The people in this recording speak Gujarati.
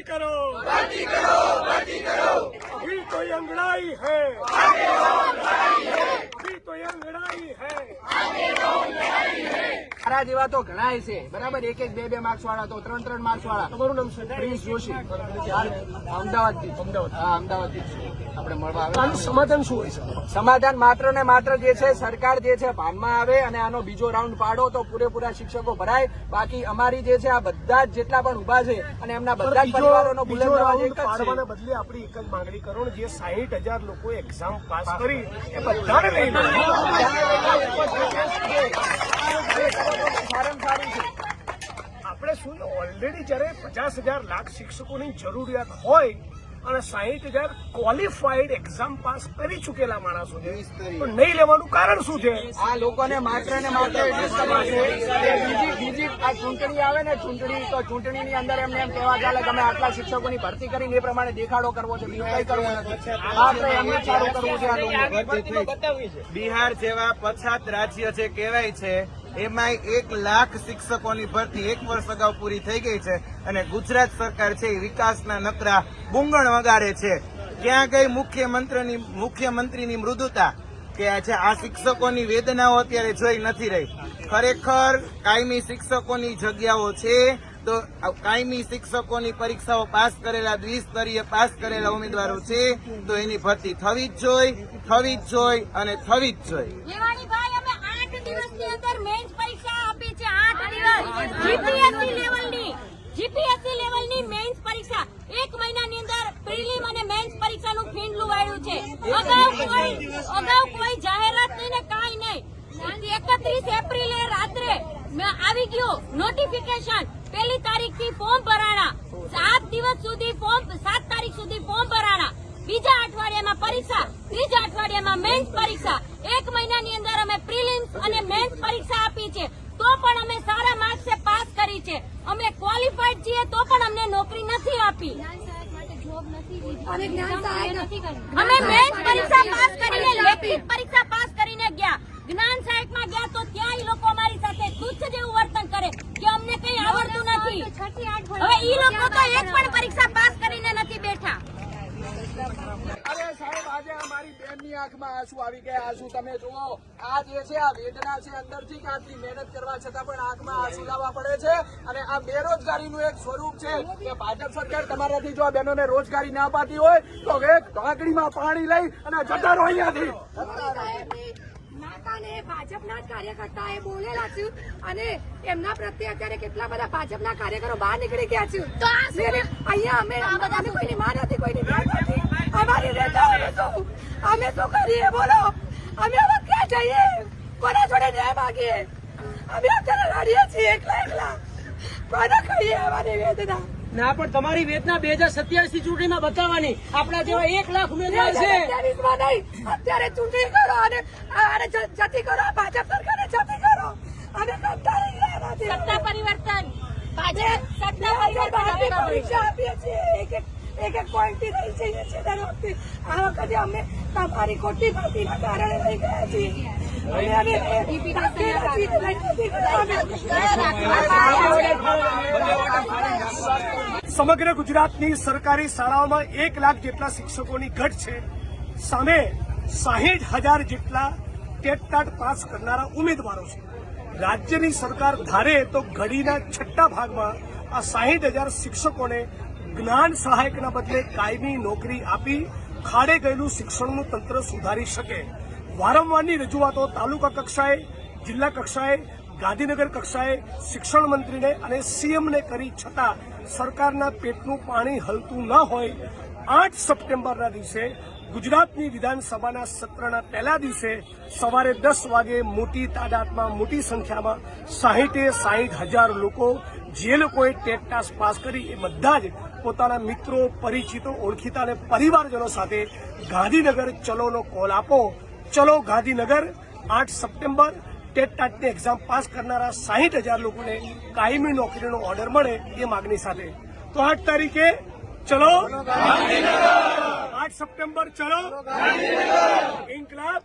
करो, अभी तो ये अंगड़ाई है, अभी तो ये अंगड़ाई है। મારા જેવા તો ઘણાય છે બરાબર, એક એક બે માર્ક્સ વાળા તો ત્રણ માર્ક્સ વાળા. તમારું નામ શું? પ્રિન્સ જોશી, અમદાવાદથી. હા, અમદાવાદથી આપણે મળવા આવે. આનું સમાધાન શું હોય છે? સમાધાન માત્ર ને માત્ર જે છે સરકાર જે છે ભાનમાં આવે અને આનો બીજો રાઉન્ડ પાડો તો પૂરેપૂરા શિક્ષકો ભરાય. બાકી અમારી જે છે આ બધા જ જેટલા પણ ઉભા છે અને એમના બધા જ પરિવારોનો બુલંદ અવાજ એક જ છે. પાડવાના બદલે આપણી એક જ માંગણી કરો ને, જે 60,000 લોકો એક્ઝામ પાસ કરી એ બધાને લઈ લો. આપણે શું ઓલરેડી જયારે 50,000 લાખ શિક્ષકોની જરૂરિયાત હોય અને 60,000 ક્વોલિફાઈડ એક્ઝામ પાસ કરી ચૂકેલા માણસો છે, તો નહીં લેવાનું કારણ શું છે? આ લોકોને માત્ર ને માત્ર એટલું જ ખબર છે કે બીજી આ ચૂંટણી આવે ને તો ચૂંટણીની અંદર એમને એમ કહેવા ચાલે કે અમે આટલા શિક્ષકોની ભરતી કરીને એ પ્રમાણે દેખાડો કરવો છે, બીજું કઈ કરવું નથી. માત્ર એમને સારું કરવું છે. આ લોકો બિહાર જેવા પછાત રાજ્ય જે કહેવાય છે એમાં 1 લાખ શિક્ષકોની ભરતી 1 વર્ષ અગાઉ પૂરી થઈ ગઈ છે અને ગુજરાત સરકાર છે એ વિકાસના નકરા બુંગણ વગાડે છે. ક્યાં ગઈ મુખ્યમંત્રીની મૃદુતા કે આ શિક્ષકોની વેદનાઓ અત્યારે જોઈ નથી રહી. ખરેખર કાયમી શિક્ષકોની જગ્યાઓ છે તો કાયમી શિક્ષકોની પરીક્ષાઓ પાસ કરેલા, દ્વિસ્તરીય પાસ કરેલા ઉમેદવારો છે તો એની ભરતી થવી જ જોઈએ અને થવી જ જોઈએ. દિવસની અંદર મેન્સ પરીક્ષા આપી છે. 8 દિવસ જીપીએસસી લેવલની મેન્સ પરીક્ષા 1 મહિનાની અંદર પ્રિલિમ અને મેન્સ પરીક્ષાનું ફીંડલું વાળ્યું છે. અગાઉ કોઈ જાહેરાત નહીં ને કાંઈ નહીં. 31 એપ્રિલે રાત્રે આવી ગયું નોટિફિકેશન. 1 તારીખથી ફોર્મ ભરાણા, 7 દિવસ સુધી 7 તારીખ સુધી ફોર્મ ભરાણા. બીજા અઠવાડિયામાં પરીક્ષા, ત્રીજા અઠવાડિયામાં મેન્સ પરીક્ષા. 1 મહિનાની અંદર અમે પ્રિલિમ્સ અને મેન્સ પરીક્ષા આપી છે તો પણ અમે સારા માર્ક્સે પાસ કરી છે. અમે ક્વોલિફાઈડ છીએ તો પણ અમને નોકરી નથી આપી. અમે મેન્સ પરીક્ષા પાસ કરીને, લેખિત પરીક્ષા પાસ કરીને ગયા. જ્ઞાન સહાયકમાં ગયા તો ત્યાં એ લોકો અમારી સાથે તુચ્છ જેવું વર્તન કરે કે અમને કઈ આવડતું નથી. હવે એ લોકો તો એક પણ પરીક્ષા પાસ કરીને નથી બેઠા. અરે સાહેબ, આજે અમારી બેનની આંખમાં આંસુ આવી ગયા. આંસુ તમે જુઓ, આ જે છે આ વેદના છે અંદરથી, કે આટલી મહેનત કરવા છતાં પણ આંખમાં આંસુ લાવવા પડે છે. અને આ બેરોજગારીનું એક સ્વરૂપ છે કે ભાજપ સરકાર તમારાથી જો આ બહેનોને રોજગારી ના અપાતી હોય તો એક ઢાંકડીમાં પાણી લઈ અને જતા રહો અહીંયાથી. ભાજપના કાર્યકર્તા એ બોલેલા છે અને એમના પ્રત્યે અત્યારે કેટલા બધા ભાજપના કાર્યકરો બહાર નીકળી ગયા છે. અહીંયા અમે કોઈની માં નથી, કોઈની બેન નથી. અમારી અમે શું કરીએ બોલો? અમે હવે ક્યાં જઈએ? કોના જોડે ન્યાય માગીએ? અમે અત્યારે લડીએ છીએ એકલા. કોને કહીએ અમારી વેદના? ના, પણ તમારી વેદના 2027 ચૂંટણીમાં બતાવવાની. આપણા જેવા 1 લાખ ઉમેદવાર છે. અત્યારે ચૂંટણી કરો અને જતી કરો, ભાજપ સરકારને જતી કરો અને સત્તા પરિવર્તન પરીક્ષા આપીએ છીએ. એક પોઈન્ટ થી રહી જઈએ છીએ દર વખતે. આ વખતે અમે તમારી ખોટી ભરતીના કારણે રહી ગયા છીએ. સમગ્ર ગુજરાતની સરકારી શાળાઓમાં 1 લાખ જેટલા શિક્ષકોની ઘટ છે. સામે 60,000 જેટલા ટેટ પાસ કરનારા ઉમેદવારો છે. રાજ્યની સરકાર ધારે તો ઘડીના 6 ભાગમાં આ 60,000 શિક્ષકોને જ્ઞાન સહાયકના બદલે કાયમી નોકરી આપી ખાડે ગયેલું શિક્ષણનું તંત્ર સુધારી શકે. વારંવારની રજૂઆતો તાલુકા કક્ષાએ, જિલ્લા કક્ષાએ, ગાંધીનગર કક્ષાએ શિક્ષણ મંત્રીને અને સીએમને કરી છતાં સરકારના પેટનું પાણી હલતું ન હોય 8 સપ્ટેમ્બરના દિવસે ગુજરાતની વિધાનસભાના સત્રના પહેલા દિવસે સવારે 10 વાગે મોટી તાદાદમાં, મોટી સંખ્યામાં 60,000 લોકો જે લોકોએ ટેટ પાસ કરી એ બધા જ પોતાના મિત્રો, પરિચિતો, ઓળખીતા અને પરિવારજનો સાથે ગાંધીનગર ચલોનો કોલ આપો. ચલો ગાંધીનગર. 8 સપ્ટેમ્બર ટેટની એક્ઝામ પાસ કરનારા 60,000 લોકોને કાયમી નોકરીનો ઓર્ડર મળે એ માગણી સાથે. તો 8 તારીખે ચલો, 8 સપ્ટેમ્બર ચલો, ઇન્કલાબ.